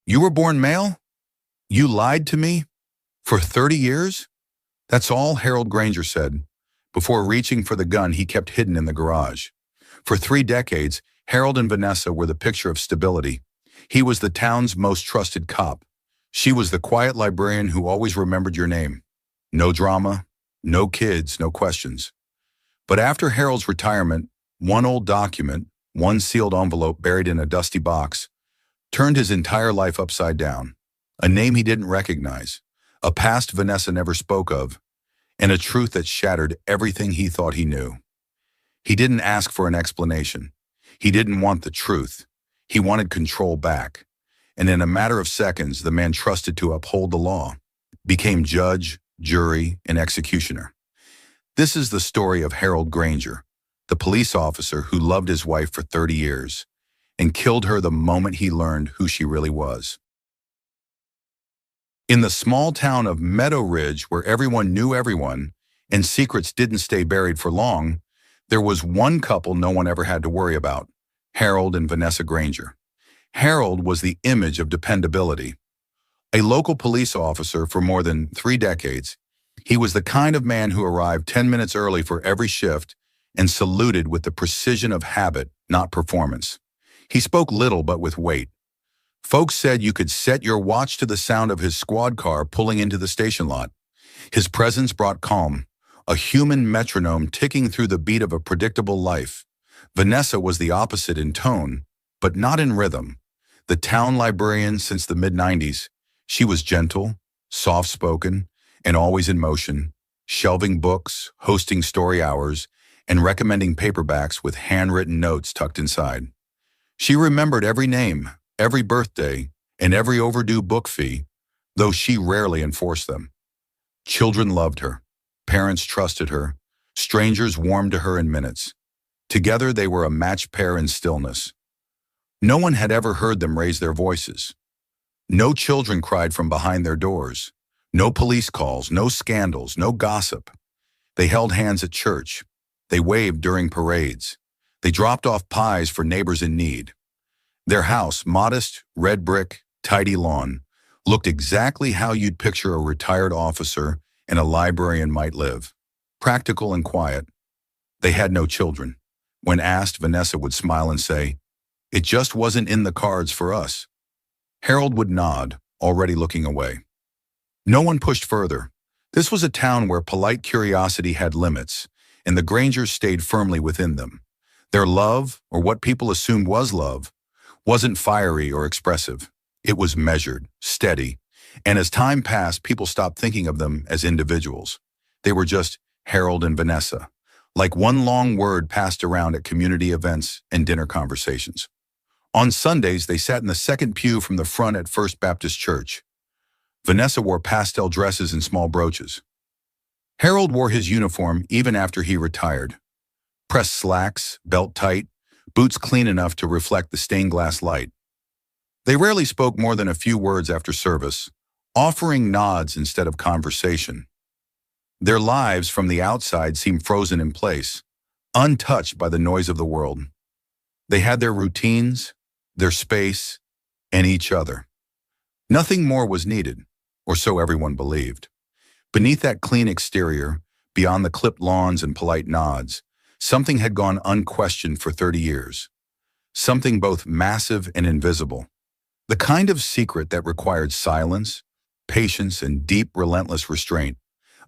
You were born male? You lied to me? For 30 years? That's all Harold Granger said. Before reaching for the gun he kept hidden in the garage. For 3 decades, Harold and Vanessa were the picture of stability. He was the town's most trusted cop. She was the quiet librarian who always remembered your name. No drama, no kids, no questions. But after Harold's retirement, one old document, one sealed envelope buried in a dusty box, turned his entire life upside down. A name he didn't recognize, a past Vanessa never spoke of, and a truth that shattered everything he thought he knew. He didn't ask for an explanation. He didn't want the truth. He wanted control back. And in a matter of seconds, the man trusted to uphold the law became judge, jury, and executioner. This is the story of Harold Granger, the police officer who loved his wife for 30 years and killed her the moment he learned who she really was. In the small town of Meadow Ridge, where everyone knew everyone and secrets didn't stay buried for long, there was one couple no one ever had to worry about, Harold and Vanessa Granger. Harold was the image of dependability. A local police officer for more than 3 decades, he was the kind of man who arrived 10 minutes early for every shift and saluted with the precision of habit, not performance. He spoke little but with weight. Folks said you could set your watch to the sound of his squad car pulling into the station lot. His presence brought calm, a human metronome ticking through the beat of a predictable life. Vanessa was the opposite in tone, but not in rhythm. The town librarian since the mid-90s, she was gentle, soft-spoken, and always in motion, shelving books, hosting story hours, and recommending paperbacks with handwritten notes tucked inside. She remembered every name, every birthday, and every overdue book fee, though she rarely enforced them. Children loved her. Parents trusted her. Strangers warmed to her in minutes. Together they were a matched pair in stillness. No one had ever heard them raise their voices. No children cried from behind their doors. No police calls, no scandals, no gossip. They held hands at church. They waved during parades. They dropped off pies for neighbors in need. Their house, modest, red brick, tidy lawn, looked exactly how you'd picture a retired officer and a librarian might live. Practical and quiet. They had no children. When asked, Vanessa would smile and say, "It just wasn't in the cards for us." Harold would nod, already looking away. No one pushed further. This was a town where polite curiosity had limits, and the Grangers stayed firmly within them. Their love, or what people assumed was love, wasn't fiery or expressive. It was measured, steady, and as time passed, people stopped thinking of them as individuals. They were just Harold and Vanessa, like one long word passed around at community events and dinner conversations. On Sundays, they sat in the second pew from the front at First Baptist Church. Vanessa wore pastel dresses and small brooches. Harold wore his uniform even after he retired. Pressed slacks, belt tight, boots clean enough to reflect the stained glass light. They rarely spoke more than a few words after service, offering nods instead of conversation. Their lives from the outside seemed frozen in place, untouched by the noise of the world. They had their routines, their space, and each other. Nothing more was needed, or so everyone believed. Beneath that clean exterior, beyond the clipped lawns and polite nods, something had gone unquestioned for 30 years. Something both massive and invisible. The kind of secret that required silence, patience, and deep, relentless restraint.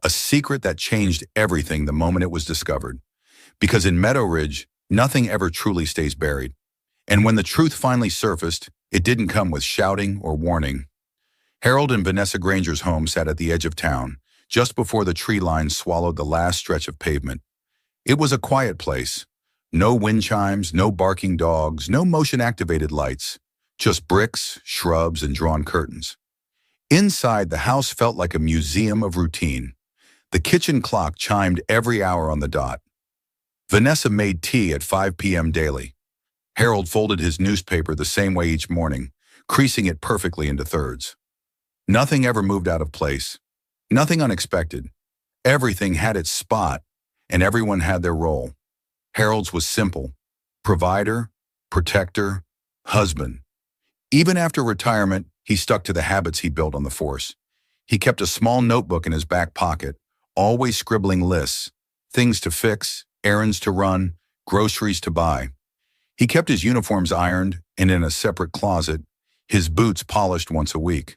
A secret that changed everything the moment it was discovered. Because in Meadow Ridge, nothing ever truly stays buried. And when the truth finally surfaced, it didn't come with shouting or warning. Harold and Vanessa Granger's home sat at the edge of town, just before the tree line swallowed the last stretch of pavement. It was a quiet place. No wind chimes, no barking dogs, no motion-activated lights. Just bricks, shrubs, and drawn curtains. Inside, the house felt like a museum of routine. The kitchen clock chimed every hour on the dot. Vanessa made tea at 5 p.m. daily. Harold folded his newspaper the same way each morning, creasing it perfectly into thirds. Nothing ever moved out of place. Nothing unexpected. Everything had its spot, and everyone had their role. Harold's was simple: provider, protector, husband. Even after retirement, He stuck to the habits he'd built on the force. He kept a small notebook in his back pocket, always scribbling lists, things to fix, errands to run, groceries to buy. He kept his uniforms ironed and in a separate closet, his boots polished once a week.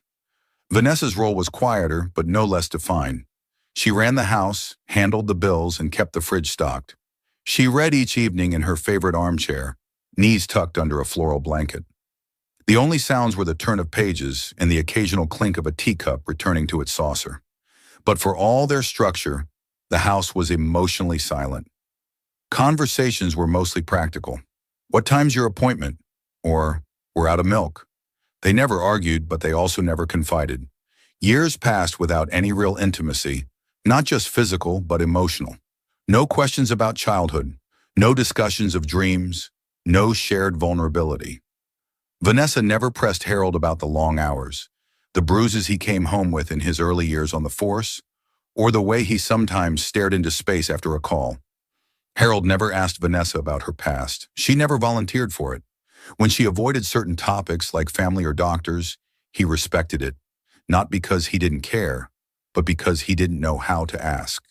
Vanessa's role was quieter, but no less defined. She ran the house, handled the bills, and kept the fridge stocked. She read each evening in her favorite armchair, knees tucked under a floral blanket. The only sounds were the turn of pages and the occasional clink of a teacup returning to its saucer. But for all their structure, the house was emotionally silent. Conversations were mostly practical. "What time's your appointment?" Or, "We're out of milk." They never argued, but they also never confided. Years passed without any real intimacy, not just physical, but emotional. No questions about childhood, no discussions of dreams, no shared vulnerability. Vanessa never pressed Harold about the long hours, the bruises he came home with in his early years on the force, or the way he sometimes stared into space after a call. Harold never asked Vanessa about her past. She never volunteered for it. When she avoided certain topics like family or doctors, he respected it, not because he didn't care, but because he didn't know how to ask.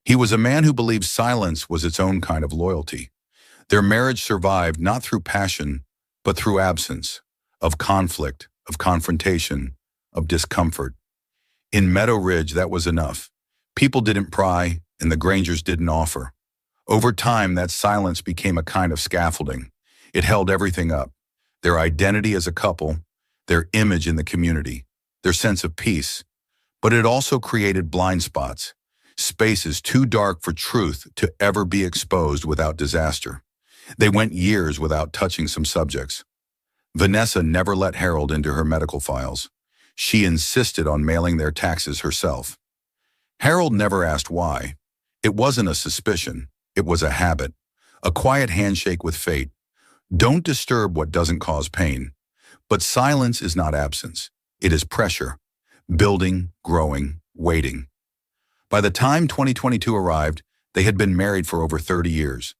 He was a man who believed silence was its own kind of loyalty. Their marriage survived not through passion, but through absence, of conflict, of confrontation, of discomfort. In Meadow Ridge, that was enough. People didn't pry, and the Grangers didn't offer. Over time, that silence became a kind of scaffolding. It held everything up: their identity as a couple, their image in the community, their sense of peace. But it also created blind spots, spaces too dark for truth to ever be exposed without disaster. They went years without touching some subjects. Vanessa never let Harold into her medical files. She insisted on mailing their taxes herself. Harold never asked why. It wasn't a suspicion. It was a habit, a quiet handshake with fate. Don't disturb what doesn't cause pain. But silence is not absence. It is pressure, building, growing, waiting. By the time 2022 arrived, they had been married for over 30 years.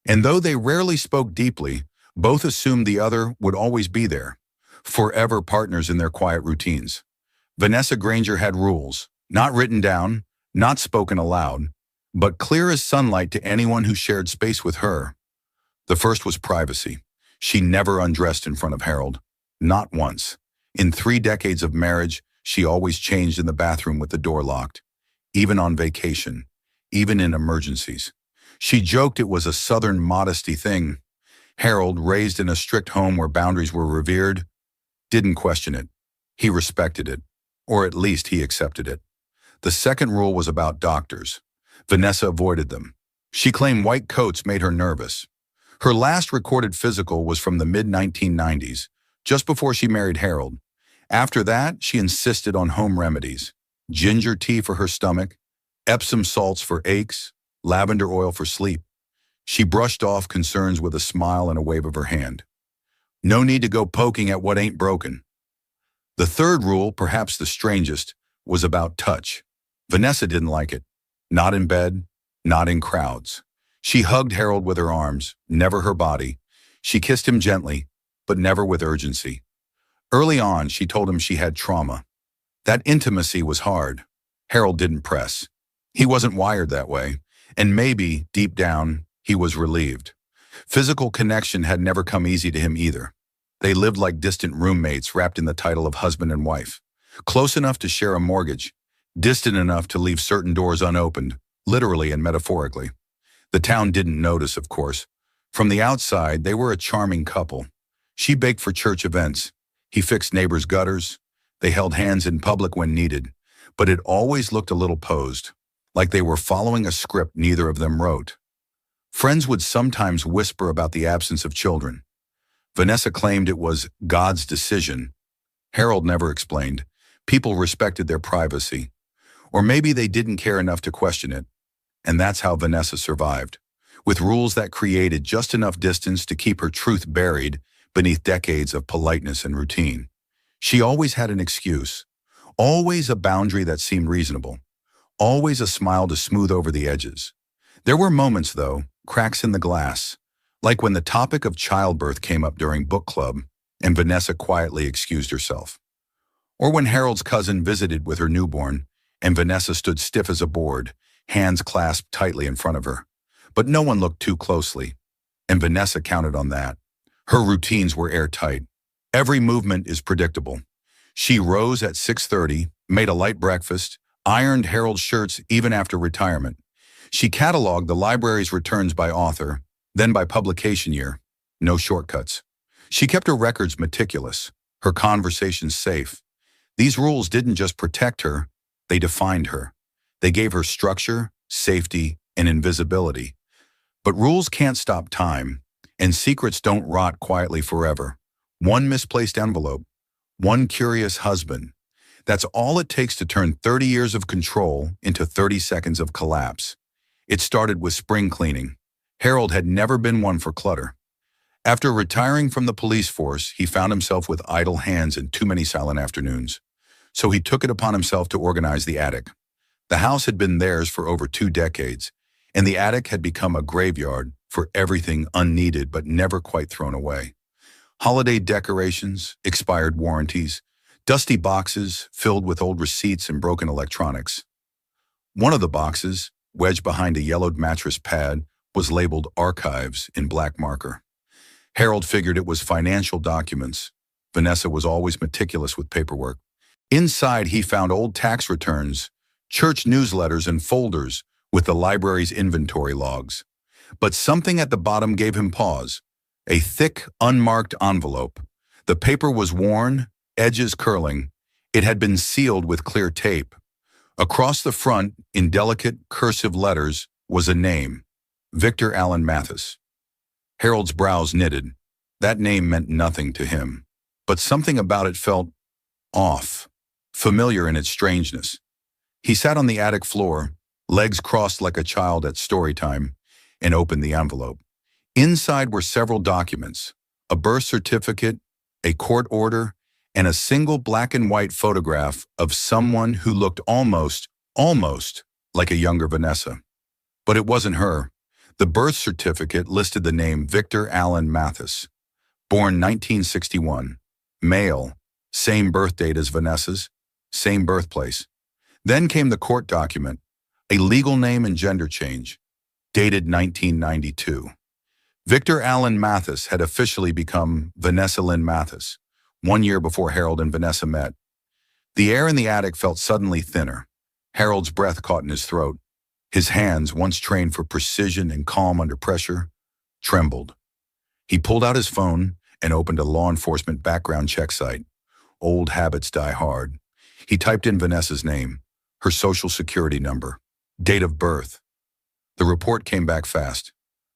And though they rarely spoke deeply, both assumed the other would always be there, forever partners in their quiet routines. Vanessa Granger had rules, not written down, not spoken aloud, but clear as sunlight to anyone who shared space with her. The first was privacy. She never undressed in front of Harold, not once. In 3 decades of marriage, she always changed in the bathroom with the door locked, even on vacation, even in emergencies. She joked it was a Southern modesty thing. Harold, raised in a strict home where boundaries were revered, didn't question it. He respected it, or at least he accepted it. The second rule was about doctors. Vanessa avoided them. She claimed white coats made her nervous. Her last recorded physical was from the mid-1990s, just before she married Harold. After that, she insisted on home remedies: ginger tea for her stomach, Epsom salts for aches, lavender oil for sleep. She brushed off concerns with a smile and a wave of her hand. No need to go poking at what ain't broken. The third rule, perhaps the strangest, was about touch. Vanessa didn't like it. Not in bed, not in crowds. She hugged Harold with her arms, never her body. She kissed him gently, but never with urgency. Early on, she told him she had trauma. That intimacy was hard. Harold didn't press. He wasn't wired that way, and maybe, deep down, he was relieved. Physical connection had never come easy to him either. They lived like distant roommates wrapped in the title of husband and wife. Close enough to share a mortgage, distant enough to leave certain doors unopened, literally and metaphorically. The town didn't notice, of course. From the outside, they were a charming couple. She baked for church events. He fixed neighbors' gutters. They held hands in public when needed. But it always looked a little posed, like they were following a script neither of them wrote. Friends would sometimes whisper about the absence of children. Vanessa claimed it was God's decision. Harold never explained. People respected their privacy. Or maybe they didn't care enough to question it. And that's how Vanessa survived, with rules that created just enough distance to keep her truth buried beneath decades of politeness and routine. She always had an excuse, always a boundary that seemed reasonable, always a smile to smooth over the edges. There were moments, though, cracks in the glass, like when the topic of childbirth came up during book club and Vanessa quietly excused herself. Or when Harold's cousin visited with her newborn, and Vanessa stood stiff as a board, hands clasped tightly in front of her. But no one looked too closely, and Vanessa counted on that. Her routines were airtight. Every movement is predictable. She rose at 6:30, made a light breakfast, ironed Harold's shirts even after retirement. She cataloged the library's returns by author, then by publication year. No shortcuts. She kept her records meticulous, her conversations safe. These rules didn't just protect her, they defined her. They gave her structure, safety, and invisibility. But rules can't stop time, and secrets don't rot quietly forever. One misplaced envelope, one curious husband. That's all it takes to turn 30 years of control into 30 seconds of collapse. It started with spring cleaning. Harold had never been one for clutter. After retiring from the police force, he found himself with idle hands and too many silent afternoons. So he took it upon himself to organize the attic. The house had been theirs for over 2 decades, and the attic had become a graveyard for everything unneeded but never quite thrown away. Holiday decorations, expired warranties, dusty boxes filled with old receipts and broken electronics. One of the boxes, wedged behind a yellowed mattress pad, was labeled Archives in black marker. Harold figured it was financial documents. Vanessa was always meticulous with paperwork. Inside, he found old tax returns, church newsletters, and folders with the library's inventory logs. But something at the bottom gave him pause. A thick, unmarked envelope. The paper was worn, edges curling. It had been sealed with clear tape. Across the front, in delicate, cursive letters, was a name: Victor Allan Matthysse. Harold's brows knitted. That name meant nothing to him, but something about it felt off, familiar in its strangeness. He sat on the attic floor, legs crossed like a child at story time, and opened the envelope. Inside were several documents: a birth certificate, a court order, and a single black and white photograph of someone who looked almost like a younger Vanessa. But it wasn't her. The birth certificate listed the name Victor Allan Matthysse, born 1961, male, same birth date as Vanessa's, same birthplace. Then came the court document, a legal name and gender change, dated 1992. Victor Allan Matthysse had officially become Vanessa Lynn Matthysse, 1 year before Harold and Vanessa met. The air in the attic felt suddenly thinner. Harold's breath caught in his throat. His hands, once trained for precision and calm under pressure, trembled. He pulled out his phone and opened a law enforcement background check site. Old habits die hard. He typed in Vanessa's name, her social security number, date of birth. The report came back fast.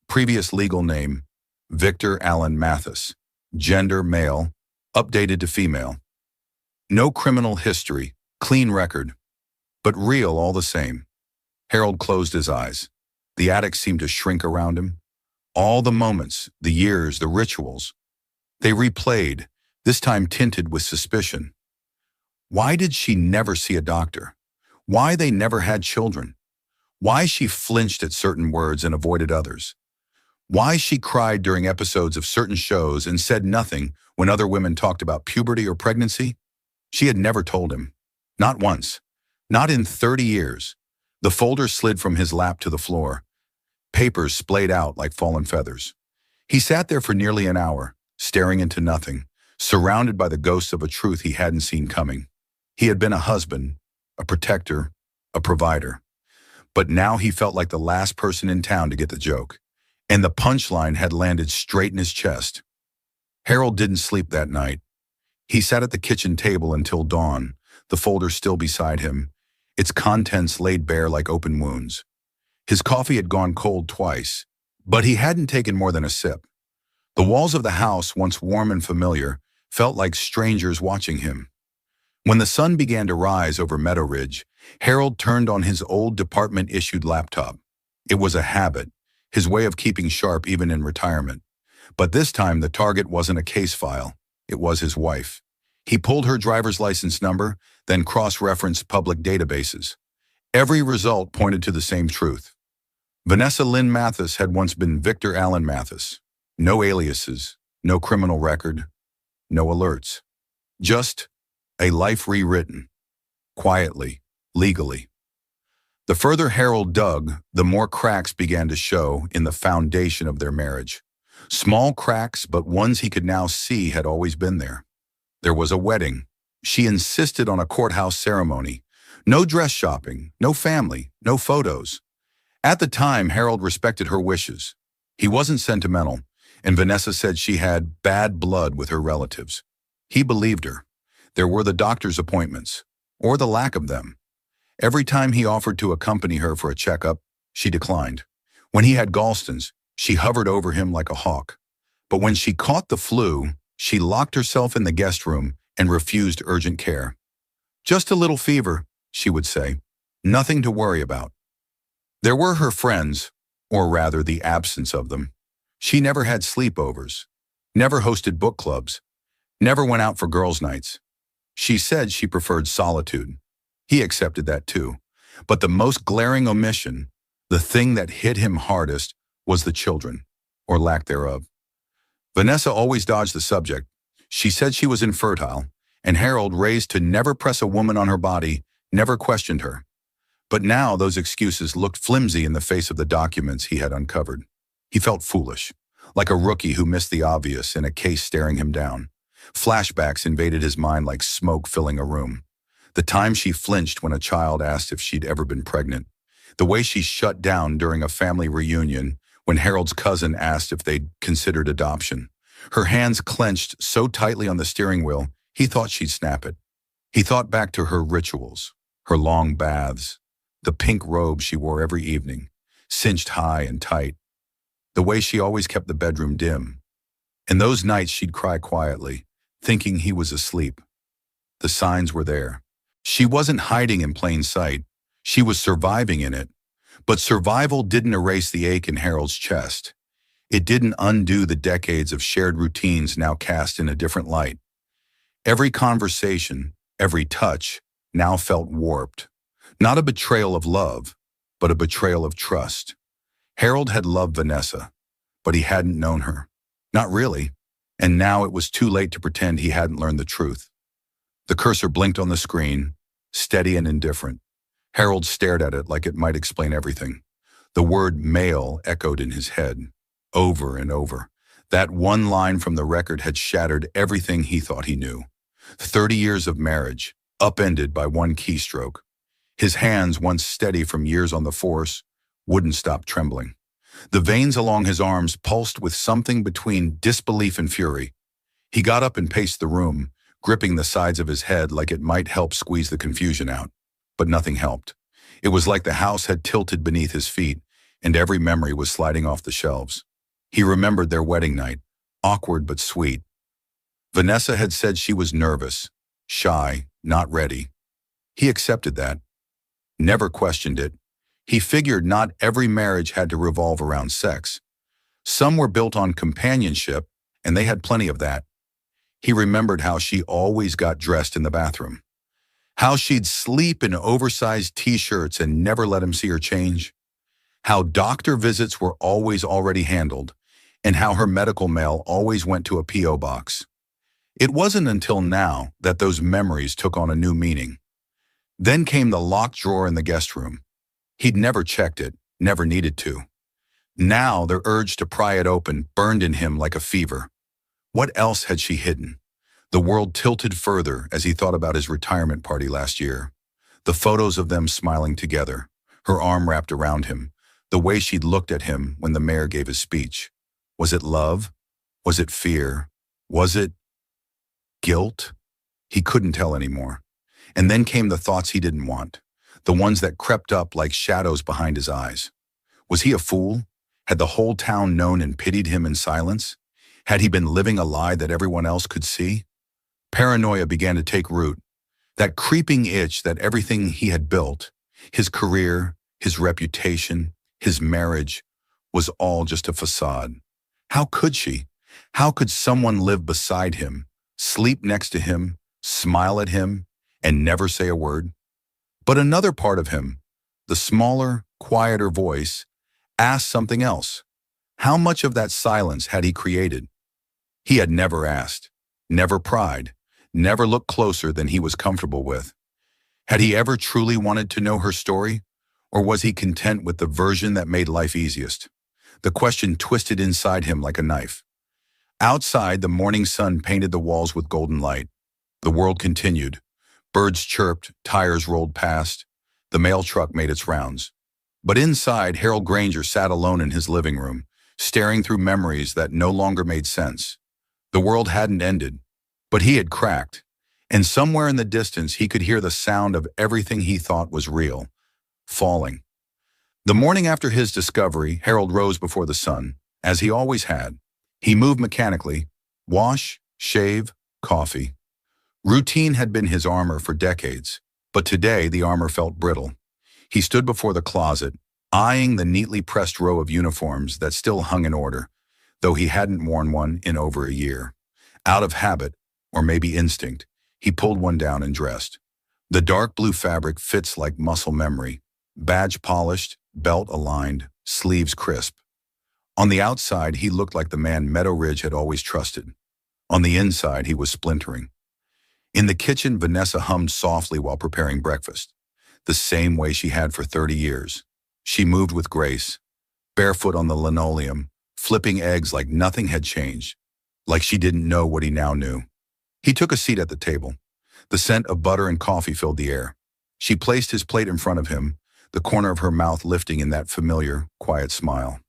Previous legal name, Victor Allan Matthysse. Gender, male, updated to female. No criminal history, clean record, but real all the same. Harold closed his eyes. The attic seemed to shrink around him. All the moments, the years, the rituals. They replayed, this time tinted with suspicion. Why did she never see a doctor? Why they never had children? Why she flinched at certain words and avoided others? Why she cried during episodes of certain shows and said nothing when other women talked about puberty or pregnancy? She had never told him. Not once. Not in 30 years. The folder slid from his lap to the floor. Papers splayed out like fallen feathers. He sat there for nearly an hour, staring into nothing, surrounded by the ghosts of a truth he hadn't seen coming. He had been a husband, a protector, a provider. But now he felt like the last person in town to get the joke. And the punchline had landed straight in his chest. Harold didn't sleep that night. He sat at the kitchen table until dawn, the folder still beside him, its contents laid bare like open wounds. His coffee had gone cold twice, but he hadn't taken more than a sip. The walls of the house, once warm and familiar, felt like strangers watching him. When the sun began to rise over Meadow Ridge, Harold turned on his old department-issued laptop. It was a habit, his way of keeping sharp even in retirement. But this time the target wasn't a case file, it was his wife. He pulled her driver's license number, then cross-referenced public databases. Every result pointed to the same truth. Vanessa Lynn Matthysse had once been Victor Allan Matthysse. No aliases, no criminal record, no alerts. Just A life rewritten, quietly, legally. The further Harold dug, the more cracks began to show in the foundation of their marriage. Small cracks, but ones he could now see had always been there. There was a wedding. She insisted on a courthouse ceremony. No dress shopping, no family, no photos. At the time, Harold respected her wishes. He wasn't sentimental, and Vanessa said she had bad blood with her relatives. He believed her. There were the doctor's appointments, or the lack of them. Every time he offered to accompany her for a checkup, she declined. When he had gallstones, she hovered over him like a hawk. But when she caught the flu, she locked herself in the guest room and refused urgent care. "Just a little fever," she would say. "Nothing to worry about." There were her friends, or rather the absence of them. She never had sleepovers, never hosted book clubs, never went out for girls' nights. She said she preferred solitude. He accepted that too. But the most glaring omission, the thing that hit him hardest, was the children, or lack thereof. Vanessa always dodged the subject. She said she was infertile, and Harold, raised to never press a woman on her body, never questioned her. But now those excuses looked flimsy in the face of the documents he had uncovered. He felt foolish, like a rookie who missed the obvious in a case staring him down. Flashbacks invaded his mind like smoke filling a room. The time she flinched when a child asked if she'd ever been pregnant. The way she shut down during a family reunion when Harold's cousin asked if they'd considered adoption. Her hands clenched so tightly on the steering wheel, he thought she'd snap it. He thought back to her rituals, her long baths, the pink robe she wore every evening, cinched high and tight, the way she always kept the bedroom dim. In those nights she'd cry quietly, thinking he was asleep. The signs were there. She wasn't hiding in plain sight. She was surviving in it. But survival didn't erase the ache in Harold's chest. It didn't undo the decades of shared routines now cast in a different light. Every conversation, every touch, now felt warped. Not a betrayal of love, but a betrayal of trust. Harold had loved Vanessa, but he hadn't known her. Not really. And now it was too late to pretend he hadn't learned the truth. The cursor blinked on the screen, steady and indifferent. Harold stared at it like it might explain everything. The word male echoed in his head, over and over. That one line from the record had shattered everything he thought he knew. 30 years of marriage, upended by one keystroke. His hands, once steady from years on the force, wouldn't stop trembling. The veins along his arms pulsed with something between disbelief and fury. He got up and paced the room, gripping the sides of his head like it might help squeeze the confusion out. But nothing helped. It was like the house had tilted beneath his feet, and every memory was sliding off the shelves. He remembered their wedding night, awkward but sweet. Vanessa had said she was nervous, shy, not ready. He accepted that. Never questioned it. He figured not every marriage had to revolve around sex. Some were built on companionship, and they had plenty of that. He remembered how she always got dressed in the bathroom. How she'd sleep in oversized t-shirts and never let him see her change. How doctor visits were always already handled, and how her medical mail always went to a P.O. box. It wasn't until now that those memories took on a new meaning. Then came the locked drawer in the guest room. He'd never checked it, never needed to. Now the urge to pry it open burned in him like a fever. What else had she hidden? The world tilted further as he thought about his retirement party last year. The photos of them smiling together, her arm wrapped around him, the way she'd looked at him when the mayor gave his speech. Was it love? Was it fear? Was it guilt? He couldn't tell anymore. And then came the thoughts he didn't want, the ones that crept up like shadows behind his eyes. Was he a fool? Had the whole town known and pitied him in silence? Had he been living a lie that everyone else could see? Paranoia began to take root, that creeping itch that everything he had built, his career, his reputation, his marriage, was all just a facade. How could she? How could someone live beside him, sleep next to him, smile at him, and never say a word? But another part of him, the smaller, quieter voice, asked something else. How much of that silence had he created? He had never asked, never pried, never looked closer than he was comfortable with. Had he ever truly wanted to know her story? Or was he content with the version that made life easiest? The question twisted inside him like a knife. Outside, the morning sun painted the walls with golden light. The world continued. Birds chirped, tires rolled past. The mail truck made its rounds. But inside, Harold Granger sat alone in his living room, staring through memories that no longer made sense. The world hadn't ended, but he had cracked, and somewhere in the distance he could hear the sound of everything he thought was real, falling. The morning after his discovery, Harold rose before the sun, as he always had. He moved mechanically, wash, shave, coffee. Routine had been his armor for decades, but today the armor felt brittle. He stood before the closet, eyeing the neatly pressed row of uniforms that still hung in order, though he hadn't worn one in over a year. Out of habit, or maybe instinct, he pulled one down and dressed. The dark blue fabric fits like muscle memory, badge polished, belt aligned, sleeves crisp. On the outside, he looked like the man Meadow Ridge had always trusted. On the inside, he was splintering. In the kitchen, Vanessa hummed softly while preparing breakfast, the same way she had for 30 years. She moved with grace, barefoot on the linoleum, flipping eggs like nothing had changed, like she didn't know what he now knew. He took a seat at the table. The scent of butter and coffee filled the air. She placed his plate in front of him, the corner of her mouth lifting in that familiar, quiet smile.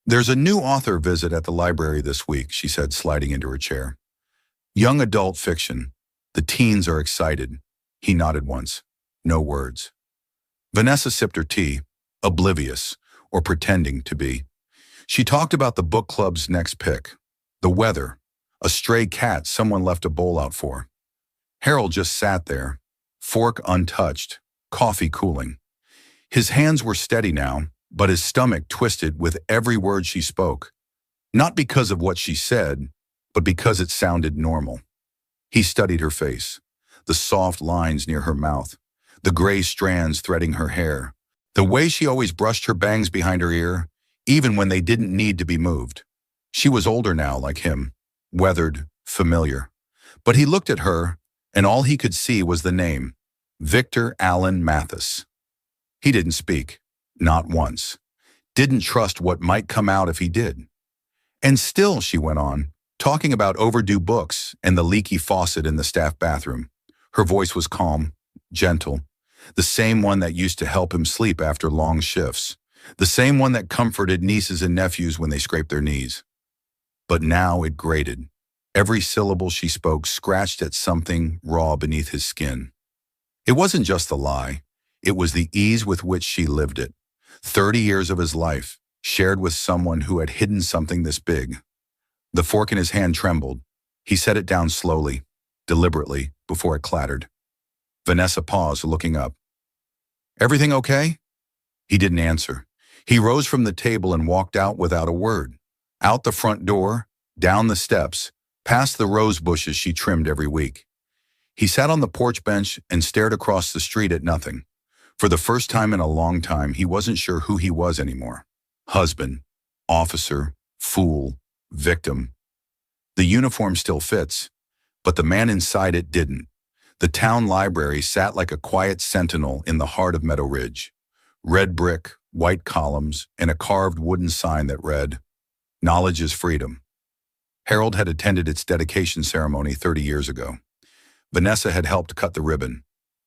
"There's a new author visit at the library this week," she said, sliding into her chair. "Young adult fiction. The teens are excited." He nodded once. No words. Vanessa sipped her tea, oblivious, or pretending to be. She talked about the book club's next pick, the weather, a stray cat someone left a bowl out for. Harold just sat there, fork untouched, coffee cooling. His hands were steady now, but his stomach twisted with every word she spoke. Not because of what she said, but because it sounded normal. He studied her face, the soft lines near her mouth, the gray strands threading her hair, the way she always brushed her bangs behind her ear, even when they didn't need to be moved. She was older now, like him, weathered, familiar. But he looked at her, and all he could see was the name, Victor Allan Matthysse. He didn't speak, not once. Didn't trust what might come out if he did. And still, she went on, talking about overdue books and the leaky faucet in the staff bathroom. Her voice was calm, gentle, the same one that used to help him sleep after long shifts, the same one that comforted nieces and nephews when they scraped their knees. But now it grated. Every syllable she spoke scratched at something raw beneath his skin. It wasn't just the lie. It was the ease with which she lived it. 30 years of his life, shared with someone who had hidden something this big. The fork in his hand trembled. He set it down slowly, deliberately, before it clattered. Vanessa paused, looking up. "Everything okay?" He didn't answer. He rose from the table and walked out without a word. Out the front door, down the steps, past the rose bushes she trimmed every week. He sat on the porch bench and stared across the street at nothing. For the first time in a long time, he wasn't sure who he was anymore. Husband, officer, fool, victim. The uniform still fits, but the man inside it didn't. The town library sat like a quiet sentinel in the heart of Meadow Ridge. Red brick, white columns, and a carved wooden sign that read, "Knowledge is freedom." Harold had attended its dedication ceremony 30 years ago. Vanessa had helped cut the ribbon.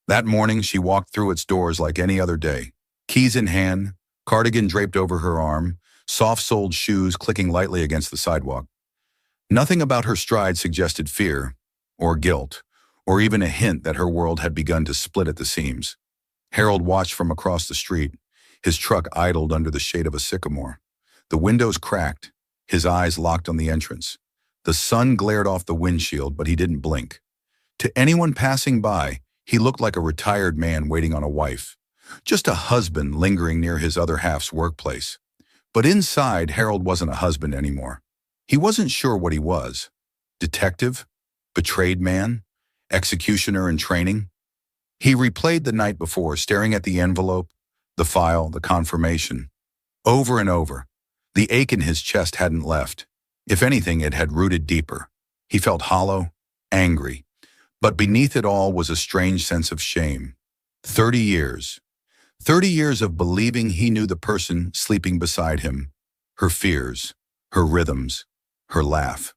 That morning, she walked through its doors like any other day, keys in hand, cardigan draped over her arm, soft-soled shoes clicking lightly against the sidewalk. Nothing about her stride suggested fear, or guilt, or even a hint that her world had begun to split at the seams. Harold watched from across the street. His truck idled under the shade of a sycamore. The windows cracked, his eyes locked on the entrance. The sun glared off the windshield, but he didn't blink. To anyone passing by, he looked like a retired man waiting on a wife, just a husband lingering near his other half's workplace. But inside, Harold wasn't a husband anymore. He wasn't sure what he was. Detective? Betrayed man? Executioner in training? He replayed the night before, staring at the envelope, the file, the confirmation. Over and over. The ache in his chest hadn't left. If anything, it had rooted deeper. He felt hollow, angry, But beneath it all was a strange sense of shame. 30 years. 30 years of believing he knew the person sleeping beside him, her fears, her rhythms, her laugh.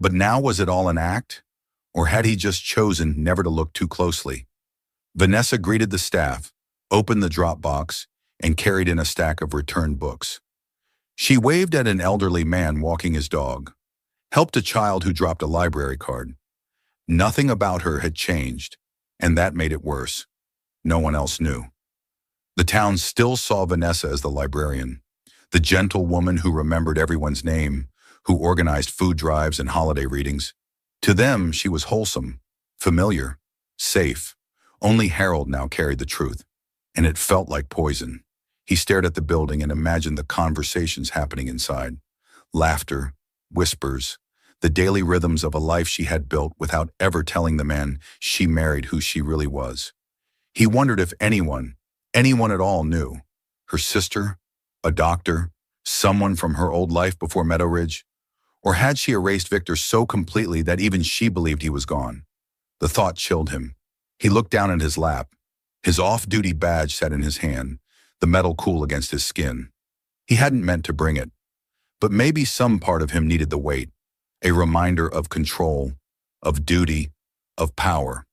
But now was it all an act? Or had he just chosen never to look too closely? Vanessa greeted the staff, opened the drop box, and carried in a stack of returned books. She waved at an elderly man walking his dog, helped a child who dropped a library card. Nothing about her had changed, and that made it worse. No one else knew. The town still saw Vanessa as the librarian, the gentle woman who remembered everyone's name, who organized food drives and holiday readings. To them, she was wholesome, familiar, safe. Only Harold now carried the truth, and it felt like poison. He stared at the building and imagined the conversations happening inside. Laughter, whispers, the daily rhythms of a life she had built without ever telling the man she married who she really was. He wondered if anyone at all knew. Her sister, a doctor, someone from her old life before Meadow Ridge? Or had she erased Victor so completely that even she believed he was gone? The thought chilled him. He looked down at his lap. His off-duty badge sat in his hand, the metal cool against his skin. He hadn't meant to bring it, but maybe some part of him needed the weight, a reminder of control, of duty, of power.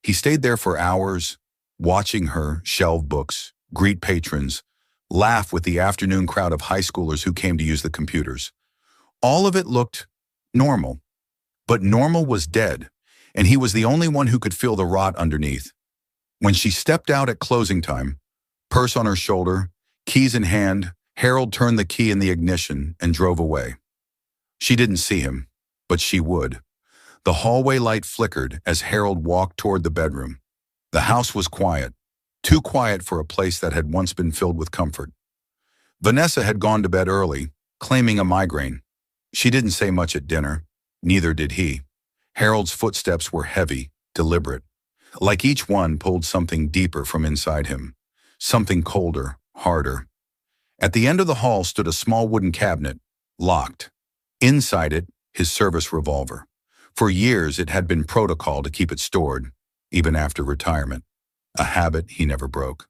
He stayed there for hours, watching her shelve books, greet patrons, laugh with the afternoon crowd of high schoolers who came to use the computers. All of it looked normal, but normal was dead, and he was the only one who could feel the rot underneath. When she stepped out at closing time, purse on her shoulder, keys in hand, Harold turned the key in the ignition and drove away. She didn't see him, but she would. The hallway light flickered as Harold walked toward the bedroom. The house was quiet, too quiet for a place that had once been filled with comfort. Vanessa had gone to bed early, claiming a migraine. She didn't say much at dinner, neither did he. Harold's footsteps were heavy, deliberate, like each one pulled something deeper from inside him, something colder, harder. At the end of the hall stood a small wooden cabinet, locked. Inside it, his service revolver. For years, it had been protocol to keep it stored, even after retirement, a habit he never broke.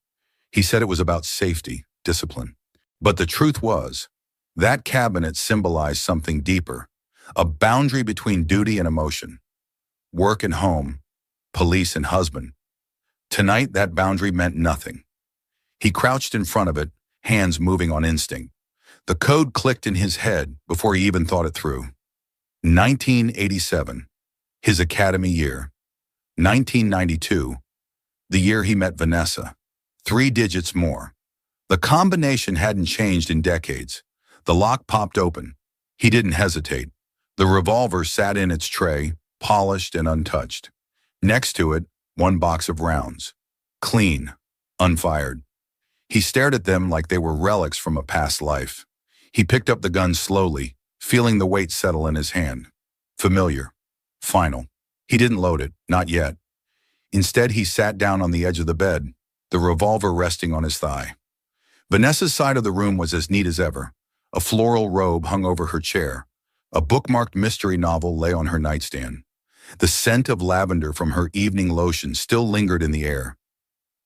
He said it was about safety, discipline. But the truth was, that cabinet symbolized something deeper, a boundary between duty and emotion, work and home, police and husband. Tonight, that boundary meant nothing. He crouched in front of it, hands moving on instinct. The code clicked in his head before he even thought it through. 1987, his academy year. 1992, the year he met Vanessa. 3 digits more. The combination hadn't changed in decades. The lock popped open. He didn't hesitate. The revolver sat in its tray, polished and untouched. Next to it, 1 box of rounds. Clean, unfired. He stared at them like they were relics from a past life. He picked up the gun slowly, feeling the weight settle in his hand. Familiar. Final. He didn't load it, not yet. Instead, he sat down on the edge of the bed, the revolver resting on his thigh. Vanessa's side of the room was as neat as ever. A floral robe hung over her chair. A bookmarked mystery novel lay on her nightstand. The scent of lavender from her evening lotion still lingered in the air.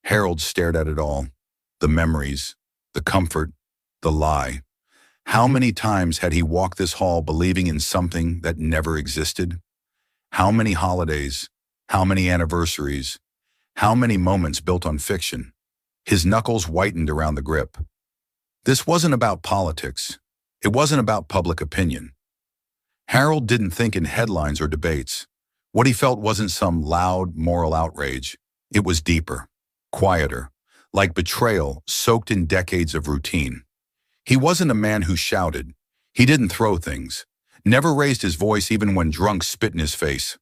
Harold stared at it all. The memories, the comfort, the lie. How many times had he walked this hall believing in something that never existed? How many holidays, how many anniversaries, how many moments built on fiction? His knuckles whitened around the grip. This wasn't about politics. It wasn't about public opinion. Harold didn't think in headlines or debates. What he felt wasn't some loud moral outrage. It was deeper, quieter, like betrayal soaked in decades of routine. He wasn't a man who shouted. He didn't throw things. Never raised his voice even when drunk spit in his face.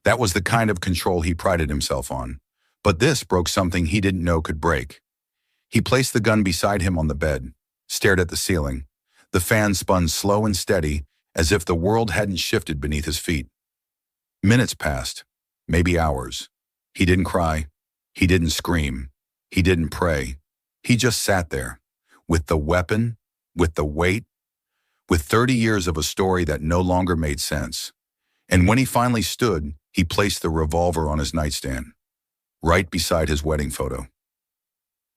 That was the kind of control he prided himself on. But this broke something he didn't know could break. He placed the gun beside him on the bed, stared at the ceiling. The fan spun slow and steady, as if the world hadn't shifted beneath his feet. Minutes passed, maybe hours. He didn't cry. He didn't scream. He didn't pray. He just sat there, with the weapon, with the weight, with 30 years of a story that no longer made sense. And when he finally stood, He placed the revolver on his nightstand, right beside his wedding photo.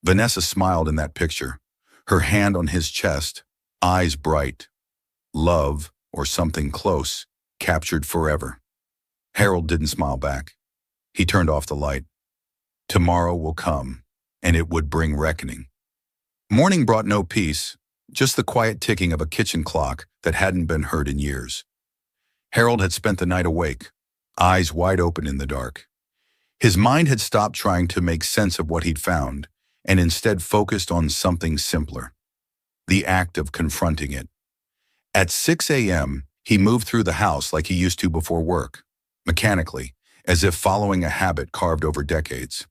Vanessa smiled in that picture, her hand on his chest, eyes bright. Love, or something close, captured forever. Harold didn't smile back. He turned off the light. Tomorrow will come, and it would bring reckoning. Morning brought no peace, just the quiet ticking of a kitchen clock that hadn't been heard in years. Harold had spent the night awake, eyes wide open in the dark. His mind had stopped trying to make sense of what he'd found, and instead focused on something simpler, the act of confronting it. At 6 a.m., he moved through the house like he used to before work, mechanically, as if following a habit carved over decades.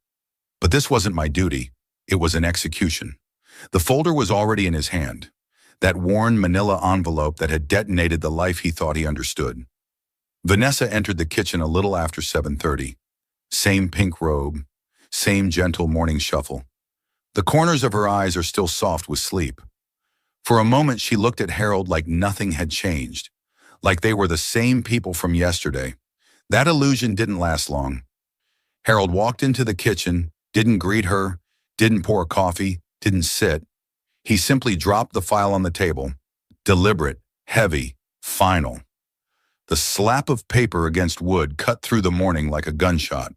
But this wasn't my duty, it was an execution. The folder was already in his hand, that worn manila envelope that had detonated the life he thought he understood. Vanessa entered the kitchen a little after 7:30. Same pink robe, same gentle morning shuffle. The corners of her eyes are still soft with sleep. For a moment, she looked at Harold like nothing had changed, like they were the same people from yesterday. That illusion didn't last long. Harold walked into the kitchen, didn't greet her, didn't pour coffee, didn't sit. He simply dropped the file on the table, deliberate, heavy, final. The slap of paper against wood cut through the morning like a gunshot.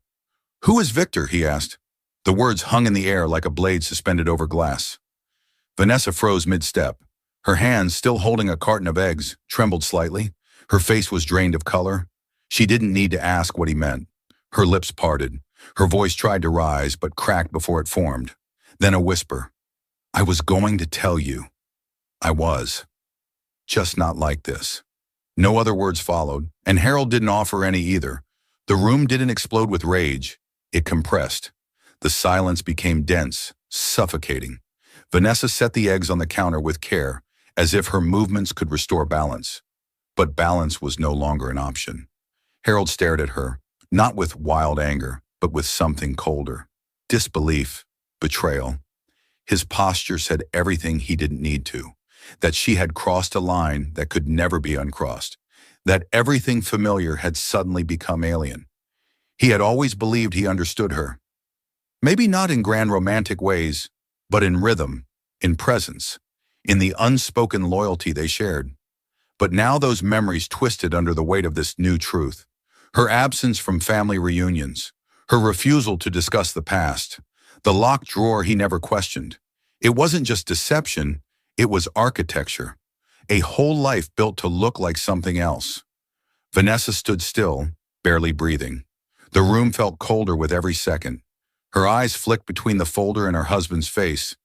"Who is Victor?" he asked. The words hung in the air like a blade suspended over glass. Vanessa froze mid-step. Her hands, still holding a carton of eggs, trembled slightly. Her face was drained of color. She didn't need to ask what he meant. Her lips parted. Her voice tried to rise, but cracked before it formed. Then a whisper. "I was going to tell you. I was. Just not like this." No other words followed, and Harold didn't offer any either. The room didn't explode with rage. It compressed. The silence became dense, suffocating. Vanessa set the eggs on the counter with care, as if her movements could restore balance. But balance was no longer an option. Harold stared at her, not with wild anger, but with something colder. Disbelief, betrayal. His posture said everything he didn't need to, that she had crossed a line that could never be uncrossed, that everything familiar had suddenly become alien. He had always believed he understood her. Maybe not in grand romantic ways, but in rhythm, in presence, in the unspoken loyalty they shared. But now those memories twisted under the weight of this new truth. Her absence from family reunions, her refusal to discuss the past, the locked drawer he never questioned. It wasn't just deception, it was architecture, a whole life built to look like something else. Vanessa stood still, barely breathing. The room felt colder with every second. Her eyes flicked between the folder and her husband's face,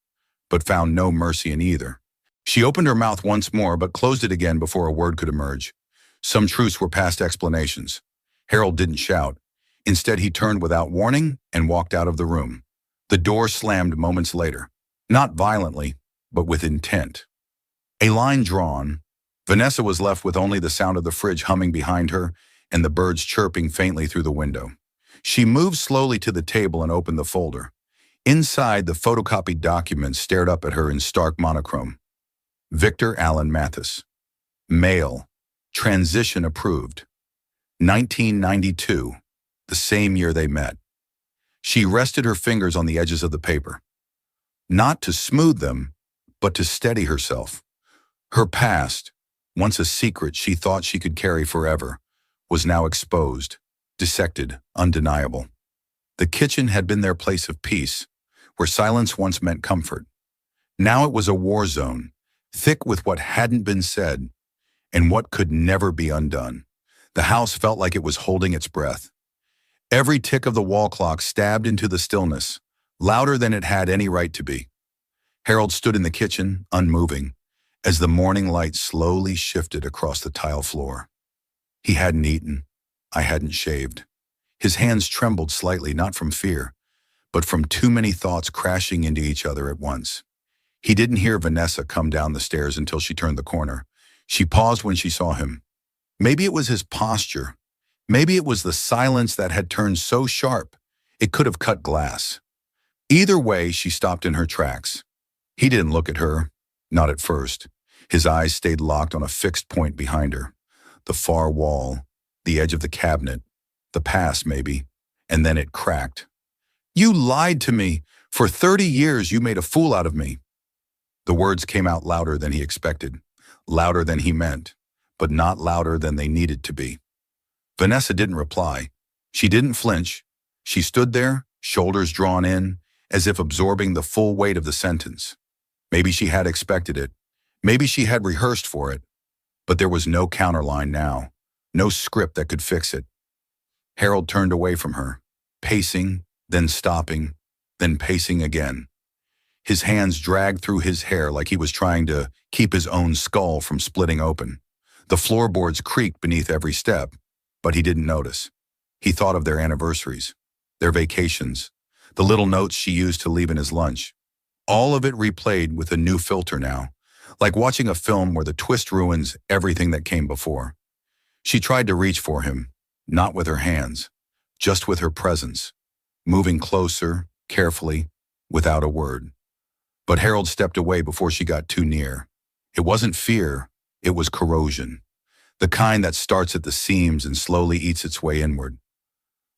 but found no mercy in either. She opened her mouth once more, but closed it again before a word could emerge. Some truths were past explanations. Harold didn't shout. Instead, he turned without warning and walked out of the room. The door slammed moments later, not violently, but with intent. A line drawn, Vanessa was left with only the sound of the fridge humming behind her and the birds chirping faintly through the window. She moved slowly to the table and opened the folder. Inside, the photocopied documents stared up at her in stark monochrome. Victor Allan Matthysse. Male. Transition approved. 1992, the same year they met. She rested her fingers on the edges of the paper. Not to smooth them, but to steady herself. Her past, once a secret she thought she could carry forever, was now exposed, dissected, undeniable. The kitchen had been their place of peace, where silence once meant comfort. Now it was a war zone, thick with what hadn't been said and what could never be undone. The house felt like it was holding its breath. Every tick of the wall clock stabbed into the stillness, louder than it had any right to be. Harold stood in the kitchen, unmoving, as the morning light slowly shifted across the tile floor. He hadn't eaten. I hadn't shaved. His hands trembled slightly, not from fear, but from too many thoughts crashing into each other at once. He didn't hear Vanessa come down the stairs until she turned the corner. She paused when she saw him. Maybe it was his posture. Maybe it was the silence that had turned so sharp it could have cut glass. Either way, she stopped in her tracks. He didn't look at her, not at first. His eyes stayed locked on a fixed point behind her. The far wall, the edge of the cabinet, The past, maybe. And then it cracked. "You lied to me. For 30 years you made a fool out of me." The words came out louder than he expected, louder than he meant, but not louder than they needed to be. Vanessa didn't reply. She didn't flinch. She stood there, shoulders drawn in, as if absorbing the full weight of the sentence. Maybe she had expected it. Maybe she had rehearsed for it. But there was no counterline now, no script that could fix it. Harold turned away from her, pacing, then stopping, then pacing again. His hands dragged through his hair like he was trying to keep his own skull from splitting open. The floorboards creaked beneath every step, but he didn't notice. He thought of their anniversaries, their vacations, the little notes she used to leave in his lunch. All of it replayed with a new filter now, like watching a film where the twist ruins everything that came before. She tried to reach for him, not with her hands, just with her presence, moving closer, carefully, without a word. But Harold stepped away before she got too near. It wasn't fear, it was corrosion, the kind that starts at the seams and slowly eats its way inward.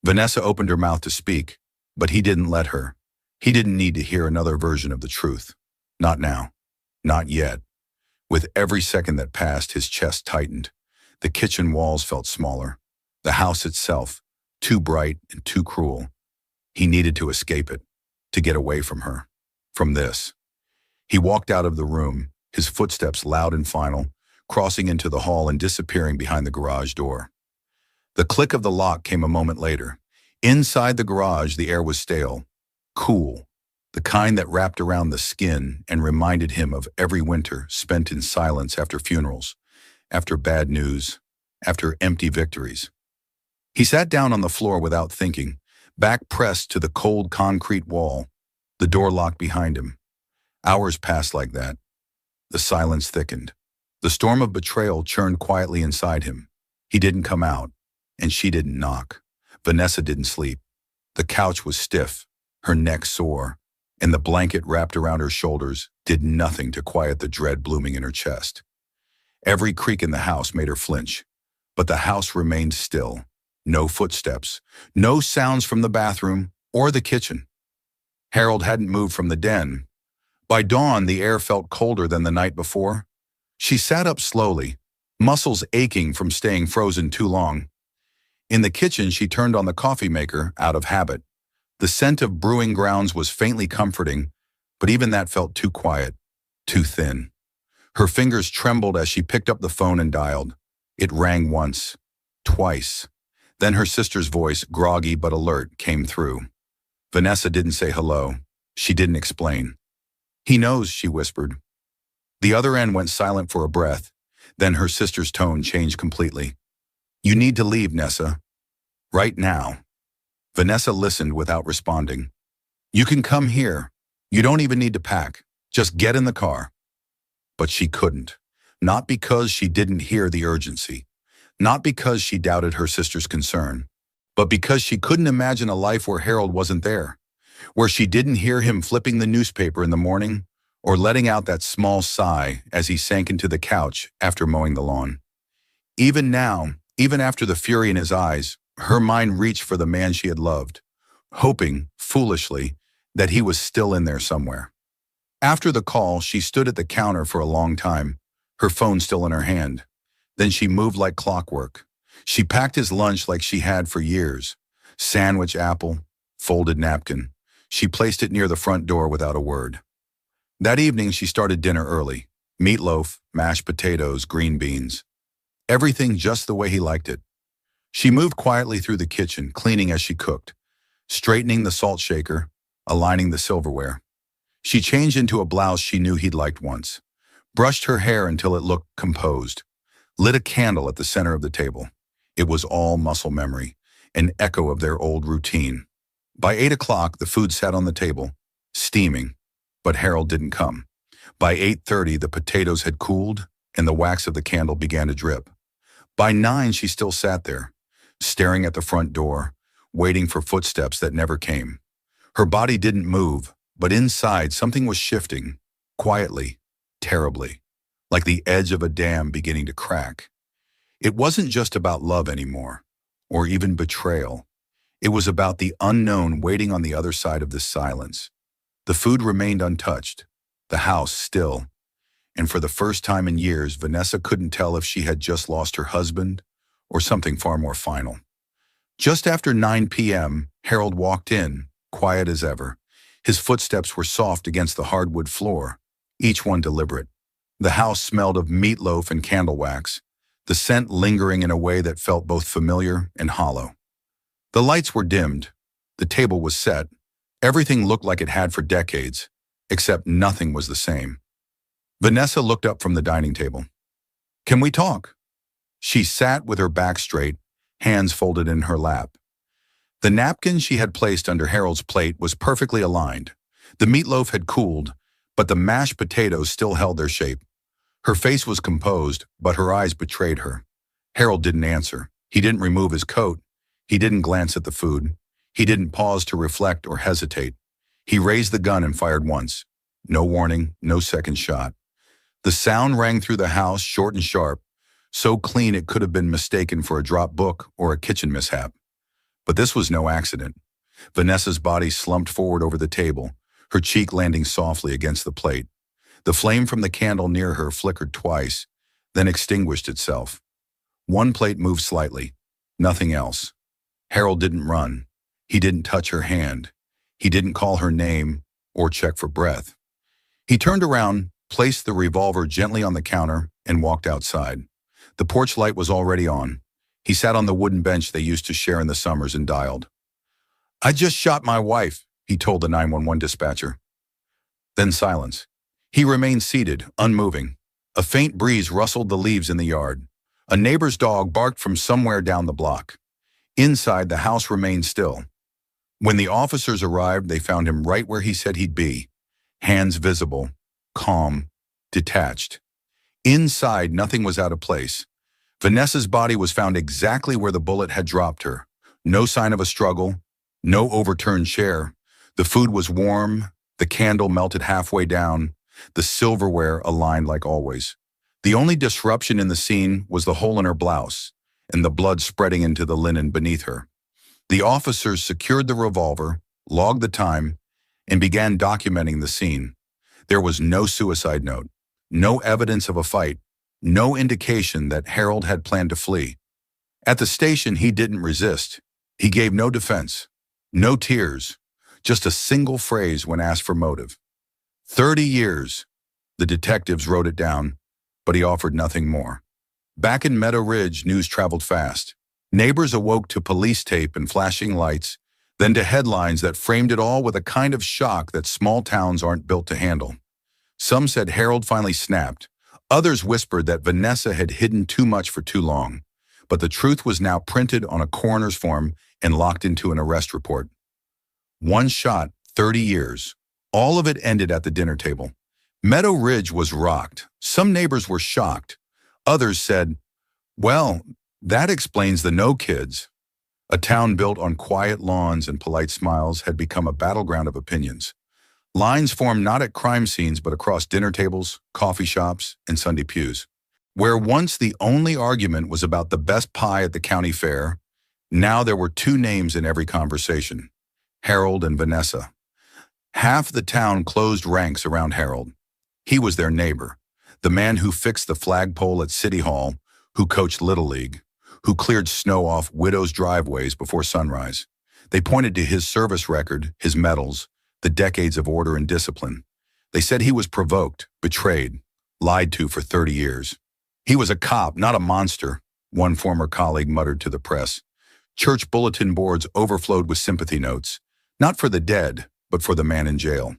Vanessa opened her mouth to speak, but he didn't let her. He didn't need to hear another version of the truth. Not now. Not yet. With every second that passed, his chest tightened. The kitchen walls felt smaller. The house itself, too bright and too cruel. He needed to escape it, to get away from her, from this. He walked out of the room, his footsteps loud and final, crossing into the hall and disappearing behind the garage door. The click of the lock came a moment later. Inside the garage, the air was stale, cool, the kind that wrapped around the skin and reminded him of every winter spent in silence after funerals, after bad news, after empty victories. He sat down on the floor without thinking, back pressed to the cold concrete wall, the door locked behind him. Hours passed like that. The silence thickened. The storm of betrayal churned quietly inside him. He didn't come out, and she didn't knock. Vanessa didn't sleep. The couch was stiff, her neck sore, and the blanket wrapped around her shoulders did nothing to quiet the dread blooming in her chest. Every creak in the house made her flinch, but the house remained still. No footsteps, no sounds from the bathroom or the kitchen. Harold hadn't moved from the den. By dawn, the air felt colder than the night before. She sat up slowly, muscles aching from staying frozen too long. In the kitchen, she turned on the coffee maker out of habit. The scent of brewing grounds was faintly comforting, but even that felt too quiet, too thin. Her fingers trembled as she picked up the phone and dialed. It rang once, twice. Then her sister's voice, groggy but alert, came through. Vanessa didn't say hello. She didn't explain. "He knows," she whispered. The other end went silent for a breath. Then her sister's tone changed completely. "You need to leave, Nessa. Right now." Vanessa listened without responding. "You can come here. You don't even need to pack. Just get in the car." But she couldn't. Not because she didn't hear the urgency. Not because she doubted her sister's concern. But because she couldn't imagine a life where Harold wasn't there. Where she didn't hear him flipping the newspaper in the morning or letting out that small sigh as he sank into the couch after mowing the lawn. Even now, even after the fury in his eyes, her mind reached for the man she had loved, hoping, foolishly, that he was still in there somewhere. After the call, she stood at the counter for a long time, her phone still in her hand. Then she moved like clockwork. She packed his lunch like she had for years. Sandwich, apple, folded napkin. She placed it near the front door without a word. That evening, she started dinner early. Meatloaf, mashed potatoes, green beans. Everything just the way he liked it. She moved quietly through the kitchen, cleaning as she cooked, straightening the salt shaker, aligning the silverware. She changed into a blouse she knew he'd liked once, brushed her hair until it looked composed, lit a candle at the center of the table. It was all muscle memory, an echo of their old routine. By 8 o'clock, the food sat on the table, steaming, but Harold didn't come. By 8:30, the potatoes had cooled, and the wax of the candle began to drip. By 9, she still sat there, staring at the front door, waiting for footsteps that never came. Her body didn't move, but inside something was shifting, quietly, terribly, like the edge of a dam beginning to crack. It wasn't just about love anymore, or even betrayal. It was about the unknown waiting on the other side of this silence. The food remained untouched, the house still, and for the first time in years, Vanessa couldn't tell if she had just lost her husband or something far more final. Just after 9 p.m., Harold walked in, quiet as ever. His footsteps were soft against the hardwood floor, each one deliberate. The house smelled of meatloaf and candle wax, the scent lingering in a way that felt both familiar and hollow. The lights were dimmed, the table was set, everything looked like it had for decades, except nothing was the same. Vanessa looked up from the dining table. "Can we talk?" She sat with her back straight, hands folded in her lap. The napkin she had placed under Harold's plate was perfectly aligned. The meatloaf had cooled, but the mashed potatoes still held their shape. Her face was composed, but her eyes betrayed her. Harold didn't answer. He didn't remove his coat. He didn't glance at the food. He didn't pause to reflect or hesitate. He raised the gun and fired once. No warning, no second shot. The sound rang through the house, short and sharp, so clean it could have been mistaken for a dropped book or a kitchen mishap. But this was no accident. Vanessa's body slumped forward over the table, her cheek landing softly against the plate. The flame from the candle near her flickered twice, then extinguished itself. One plate moved slightly, nothing else. Harold didn't run. He didn't touch her hand. He didn't call her name or check for breath. He turned around, placed the revolver gently on the counter, and walked outside. The porch light was already on. He sat on the wooden bench they used to share in the summers and dialed. "I just shot my wife," he told the 911 dispatcher. Then silence. He remained seated, unmoving. A faint breeze rustled the leaves in the yard. A neighbor's dog barked from somewhere down the block. Inside, the house remained still. When the officers arrived, they found him right where he said he'd be. Hands visible, calm, detached. Inside, nothing was out of place. Vanessa's body was found exactly where the bullet had dropped her. No sign of a struggle, no overturned chair. The food was warm, the candle melted halfway down, the silverware aligned like always. The only disruption in the scene was the hole in her blouse and the blood spreading into the linen beneath her. The officers secured the revolver, logged the time, and began documenting the scene. There was no suicide note, no evidence of a fight, no indication that Harold had planned to flee. At the station, he didn't resist. He gave no defense, no tears, just a single phrase when asked for motive. 30 years. The detectives wrote it down, but he offered nothing more. Back in Meadow Ridge, news traveled fast. Neighbors awoke to police tape and flashing lights, then to headlines that framed it all with a kind of shock that small towns aren't built to handle. Some said Harold finally snapped. Others whispered that Vanessa had hidden too much for too long. But the truth was now printed on a coroner's form and locked into an arrest report. One shot, 30 years. All of it ended at the dinner table. Meadow Ridge was rocked. Some neighbors were shocked. Others said, "Well, that explains the no kids." A town built on quiet lawns and polite smiles had become a battleground of opinions. Lines formed not at crime scenes but across dinner tables, coffee shops, and Sunday pews. Where once the only argument was about the best pie at the county fair, now there were two names in every conversation: Harold and Vanessa. Half the town closed ranks around Harold. He was their neighbor, the man who fixed the flagpole at City Hall, who coached Little League, who cleared snow off widows' driveways before sunrise. They pointed to his service record, his medals, the decades of order and discipline. They said he was provoked, betrayed, lied to for 30 years. He was a cop, not a monster, one former colleague muttered to the press. Church bulletin boards overflowed with sympathy notes, not for the dead, but for the man in jail.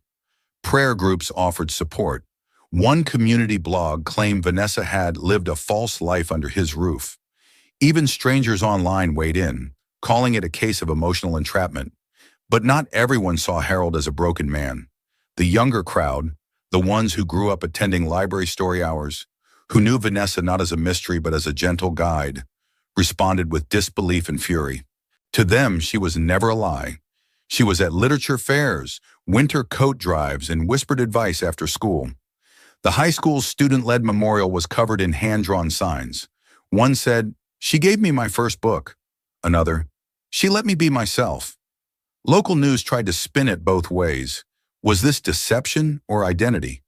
Prayer groups offered support. One community blog claimed Vanessa had lived a false life under his roof. Even strangers online weighed in, calling it a case of emotional entrapment. But not everyone saw Harold as a broken man. The younger crowd, the ones who grew up attending library story hours, who knew Vanessa not as a mystery but as a gentle guide, responded with disbelief and fury. To them, she was never a lie. She was at literature fairs, winter coat drives, and whispered advice after school. The high school's student-led memorial was covered in hand-drawn signs. One said, "She gave me my first book." Another, "She let me be myself." Local news tried to spin it both ways. Was this deception or identity?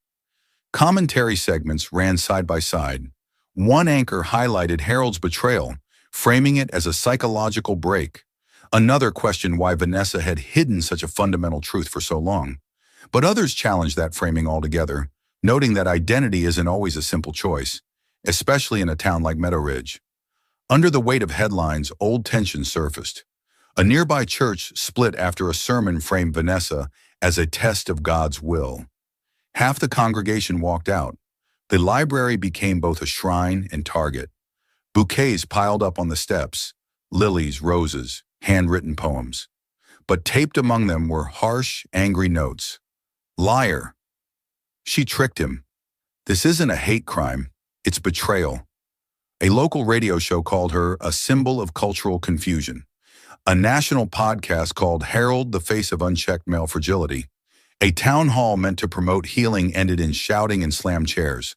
Commentary segments ran side by side. One anchor highlighted Harold's betrayal, framing it as a psychological break. Another questioned why Vanessa had hidden such a fundamental truth for so long. But others challenged that framing altogether, noting that identity isn't always a simple choice, especially in a town like Meadow Ridge. Under the weight of headlines, old tension surfaced. A nearby church split after a sermon framed Vanessa as a test of God's will. Half the congregation walked out. The library became both a shrine and target. Bouquets piled up on the steps, lilies, roses, handwritten poems. But taped among them were harsh, angry notes. "Liar. She tricked him. This isn't a hate crime, it's betrayal." A local radio show called her a symbol of cultural confusion. A national podcast called Harold, the Face of Unchecked Male Fragility. A town hall meant to promote healing ended in shouting and slammed chairs.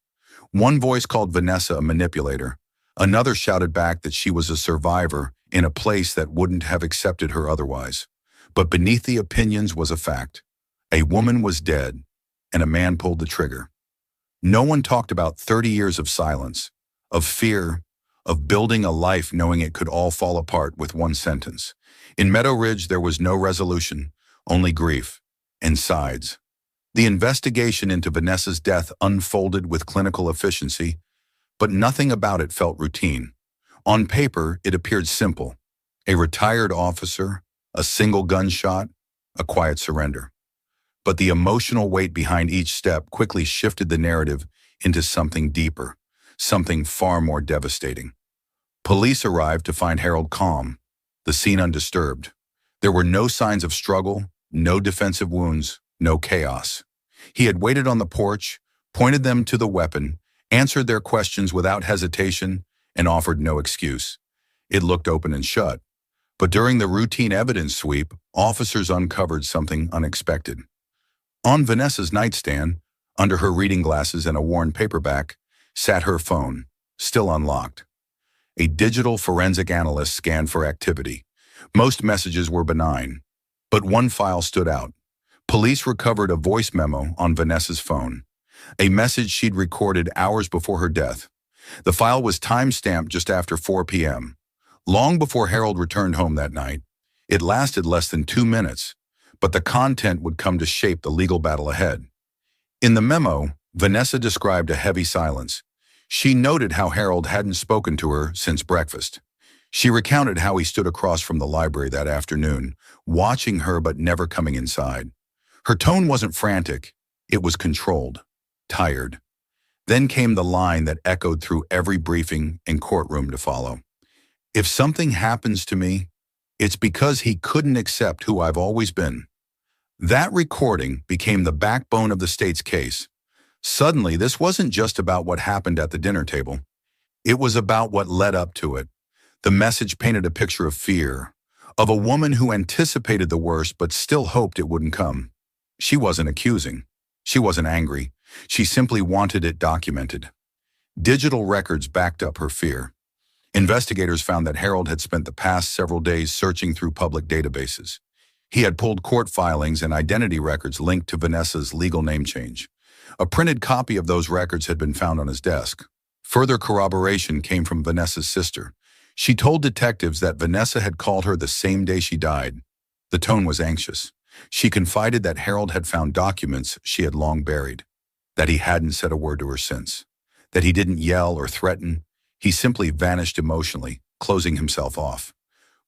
One voice called Vanessa a manipulator. Another shouted back that she was a survivor in a place that wouldn't have accepted her otherwise. But beneath the opinions was a fact. A woman was dead, and a man pulled the trigger. No one talked about 30 years of silence, of fear, of building a life knowing it could all fall apart with one sentence. In Meadow Ridge, there was no resolution, only grief and sides. The investigation into Vanessa's death unfolded with clinical efficiency, but nothing about it felt routine. On paper, it appeared simple. A retired officer, a single gunshot, a quiet surrender. But the emotional weight behind each step quickly shifted the narrative into something deeper, something far more devastating. Police arrived to find Harold calm, the scene undisturbed. There were no signs of struggle, no defensive wounds, no chaos. He had waited on the porch, pointed them to the weapon, answered their questions without hesitation, and offered no excuse. It looked open and shut. But during the routine evidence sweep, officers uncovered something unexpected. On Vanessa's nightstand, under her reading glasses and a worn paperback, sat her phone, still unlocked. A digital forensic analyst scanned for activity. Most messages were benign, but one file stood out. Police recovered a voice memo on Vanessa's phone, a message she'd recorded hours before her death. The file was time-stamped just after 4 p.m., long before Harold returned home that night. It lasted less than 2 minutes, but the content would come to shape the legal battle ahead. In the memo, Vanessa described a heavy silence. She noted how Harold hadn't spoken to her since breakfast. She recounted how he stood across from the library that afternoon, watching her but never coming inside. Her tone wasn't frantic, it was controlled, tired. Then came the line that echoed through every briefing and courtroom to follow. "If something happens to me, it's because he couldn't accept who I've always been." That recording became the backbone of the state's case. Suddenly, this wasn't just about what happened at the dinner table. It was about what led up to it. The message painted a picture of fear, of a woman who anticipated the worst but still hoped it wouldn't come. She wasn't accusing. She wasn't angry. She simply wanted it documented. Digital records backed up her fear. Investigators found that Harold had spent the past several days searching through public databases. He had pulled court filings and identity records linked to Vanessa's legal name change. A printed copy of those records had been found on his desk. Further corroboration came from Vanessa's sister. She told detectives that Vanessa had called her the same day she died. The tone was anxious. She confided that Harold had found documents she had long buried, that he hadn't said a word to her since, that he didn't yell or threaten. He simply vanished emotionally, closing himself off.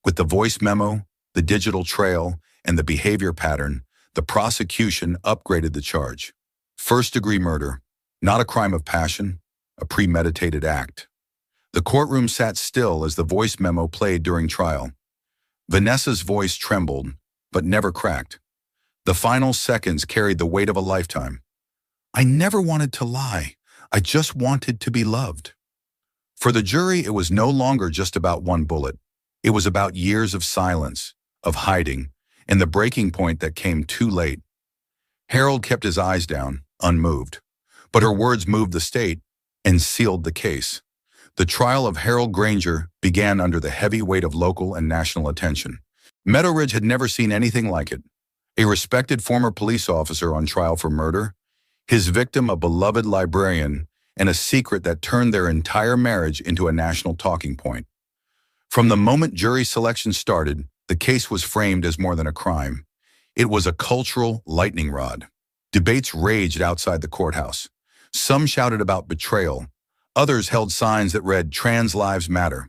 With the voice memo, the digital trail, and the behavior pattern, the prosecution upgraded the charge. First-degree murder, not a crime of passion, a premeditated act. The courtroom sat still as the voice memo played during trial. Vanessa's voice trembled, but never cracked. The final seconds carried the weight of a lifetime. "I never wanted to lie. I just wanted to be loved." For the jury, it was no longer just about one bullet. It was about years of silence, of hiding, and the breaking point that came too late. Harold kept his eyes down, unmoved. But her words moved the state and sealed the case. The trial of Harold Granger began under the heavy weight of local and national attention. Meadow Ridge had never seen anything like it. A respected former police officer on trial for murder, his victim a beloved librarian, and a secret that turned their entire marriage into a national talking point. From the moment jury selection started, the case was framed as more than a crime. It was a cultural lightning rod. Debates raged outside the courthouse. Some shouted about betrayal. Others held signs that read, "Trans Lives Matter."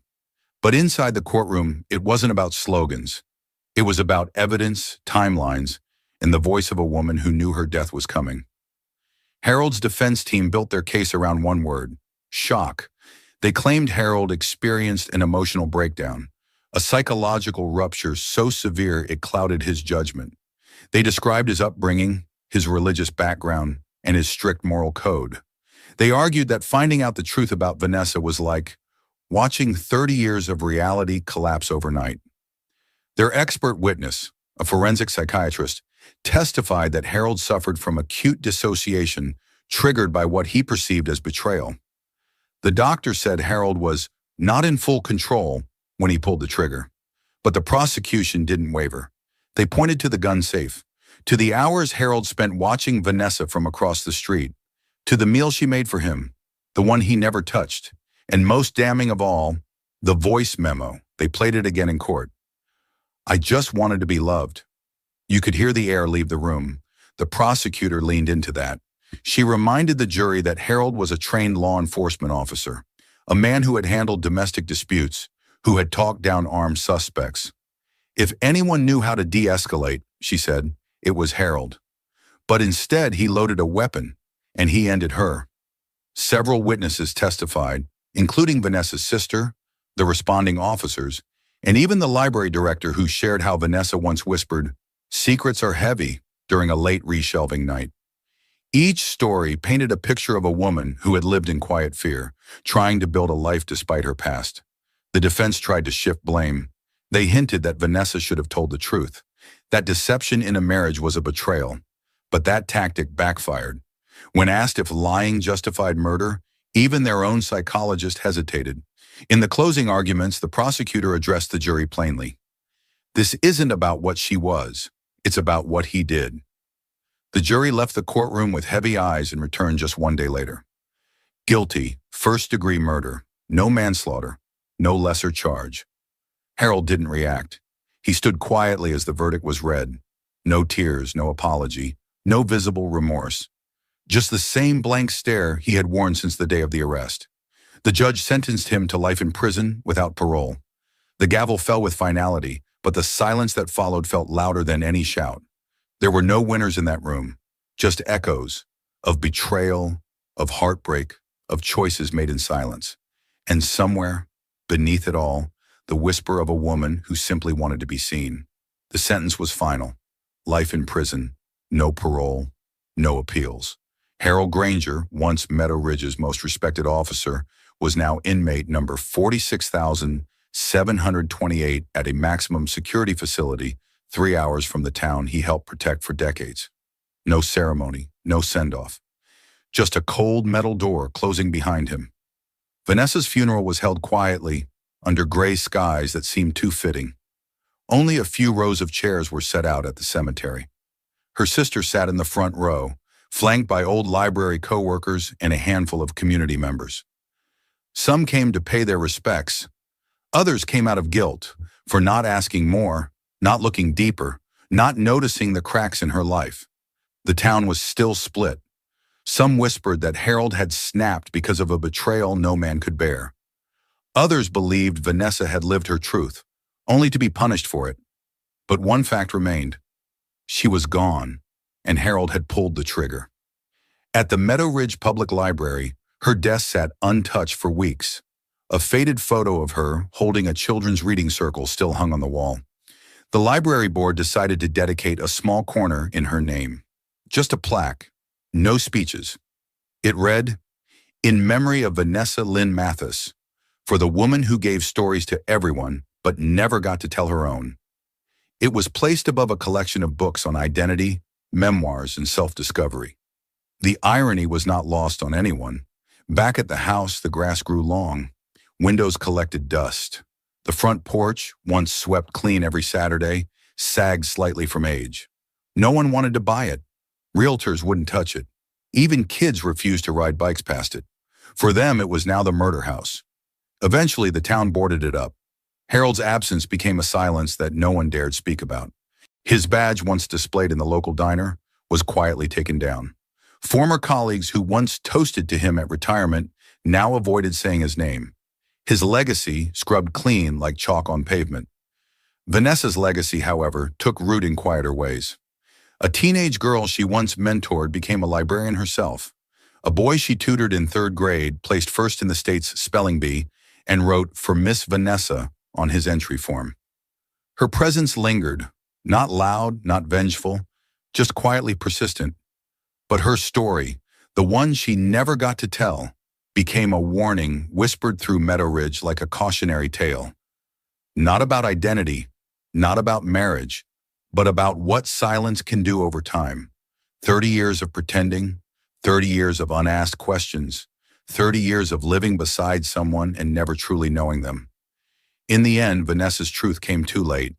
But inside the courtroom, it wasn't about slogans. It was about evidence, timelines, and the voice of a woman who knew her death was coming. Harold's defense team built their case around one word: shock. They claimed Harold experienced an emotional breakdown, a psychological rupture so severe it clouded his judgment. They described his upbringing, his religious background, and his strict moral code. They argued that finding out the truth about Vanessa was like watching 30 years of reality collapse overnight. Their expert witness, a forensic psychiatrist, testified that Harold suffered from acute dissociation triggered by what he perceived as betrayal. The doctor said Harold was not in full control when he pulled the trigger, but the prosecution didn't waver. They pointed to the gun safe, to the hours Harold spent watching Vanessa from across the street, to the meal she made for him, the one he never touched, and most damning of all, the voice memo. They played it again in court. "I just wanted to be loved." You could hear the air leave the room. The prosecutor leaned into that. She reminded the jury that Harold was a trained law enforcement officer, a man who had handled domestic disputes, who had talked down armed suspects. If anyone knew how to de-escalate, she said, it was Harold. But instead, he loaded a weapon, and he ended her. Several witnesses testified, including Vanessa's sister, the responding officers, and even the library director who shared how Vanessa once whispered, "Secrets are heavy," during a late reshelving night. Each story painted a picture of a woman who had lived in quiet fear, trying to build a life despite her past. The defense tried to shift blame. They hinted that Vanessa should have told the truth, that deception in a marriage was a betrayal. But that tactic backfired. When asked if lying justified murder, even their own psychologist hesitated. In the closing arguments, the prosecutor addressed the jury plainly. "This isn't about what she was. It's about what he did." The jury left the courtroom with heavy eyes and returned just one day later. Guilty, first-degree murder, no manslaughter, no lesser charge. Harold didn't react. He stood quietly as the verdict was read. No tears, no apology, no visible remorse. Just the same blank stare he had worn since the day of the arrest. The judge sentenced him to life in prison without parole. The gavel fell with finality, but the silence that followed felt louder than any shout. There were no winners in that room, just echoes of betrayal, of heartbreak, of choices made in silence. And somewhere, beneath it all, the whisper of a woman who simply wanted to be seen. The sentence was final. Life in prison, no parole, no appeals. Harold Granger, once Meadow Ridge's most respected officer, was now inmate number 46,728 at a maximum security facility 3 hours from the town he helped protect for decades. No ceremony, no send-off. Just a cold metal door closing behind him. Vanessa's funeral was held quietly, under gray skies that seemed too fitting. Only a few rows of chairs were set out at the cemetery. Her sister sat in the front row, flanked by old library co-workers and a handful of community members. Some came to pay their respects. Others came out of guilt for not asking more, not looking deeper, not noticing the cracks in her life. The town was still split. Some whispered that Harold had snapped because of a betrayal no man could bear. Others believed Vanessa had lived her truth, only to be punished for it. But one fact remained. She was gone, and Harold had pulled the trigger. At the Meadow Ridge Public Library, her desk sat untouched for weeks. A faded photo of her holding a children's reading circle still hung on the wall. The library board decided to dedicate a small corner in her name. Just a plaque, no speeches. It read, "In memory of Vanessa Lynn Matthysse, for the woman who gave stories to everyone but never got to tell her own." It was placed above a collection of books on identity, memoirs, and self-discovery. The irony was not lost on anyone. Back at the house, the grass grew long. Windows collected dust. The front porch, once swept clean every Saturday, sagged slightly from age. No one wanted to buy it. Realtors wouldn't touch it. Even kids refused to ride bikes past it. For them, it was now the murder house. Eventually, the town boarded it up. Harold's absence became a silence that no one dared speak about. His badge, once displayed in the local diner, was quietly taken down. Former colleagues who once toasted to him at retirement now avoided saying his name. His legacy scrubbed clean like chalk on pavement. Vanessa's legacy, however, took root in quieter ways. A teenage girl she once mentored became a librarian herself. A boy she tutored in 3rd grade placed first in the state's spelling bee and wrote "For Miss Vanessa" on his entry form. Her presence lingered, not loud, not vengeful, just quietly persistent. But her story, the one she never got to tell, became a warning whispered through Meadow Ridge like a cautionary tale. Not about identity, not about marriage, but about what silence can do over time. 30 years of pretending, 30 years of unasked questions, 30 years of living beside someone and never truly knowing them. In the end, Vanessa's truth came too late.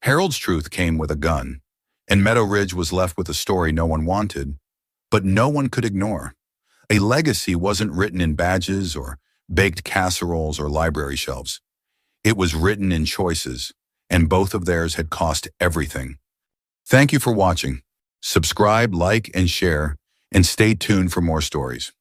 Harold's truth came with a gun, and Meadow Ridge was left with a story no one wanted, but no one could ignore. A legacy wasn't written in badges or baked casseroles or library shelves. It was written in choices, and both of theirs had cost everything. Thank you for watching. Subscribe, like, and share, and stay tuned for more stories.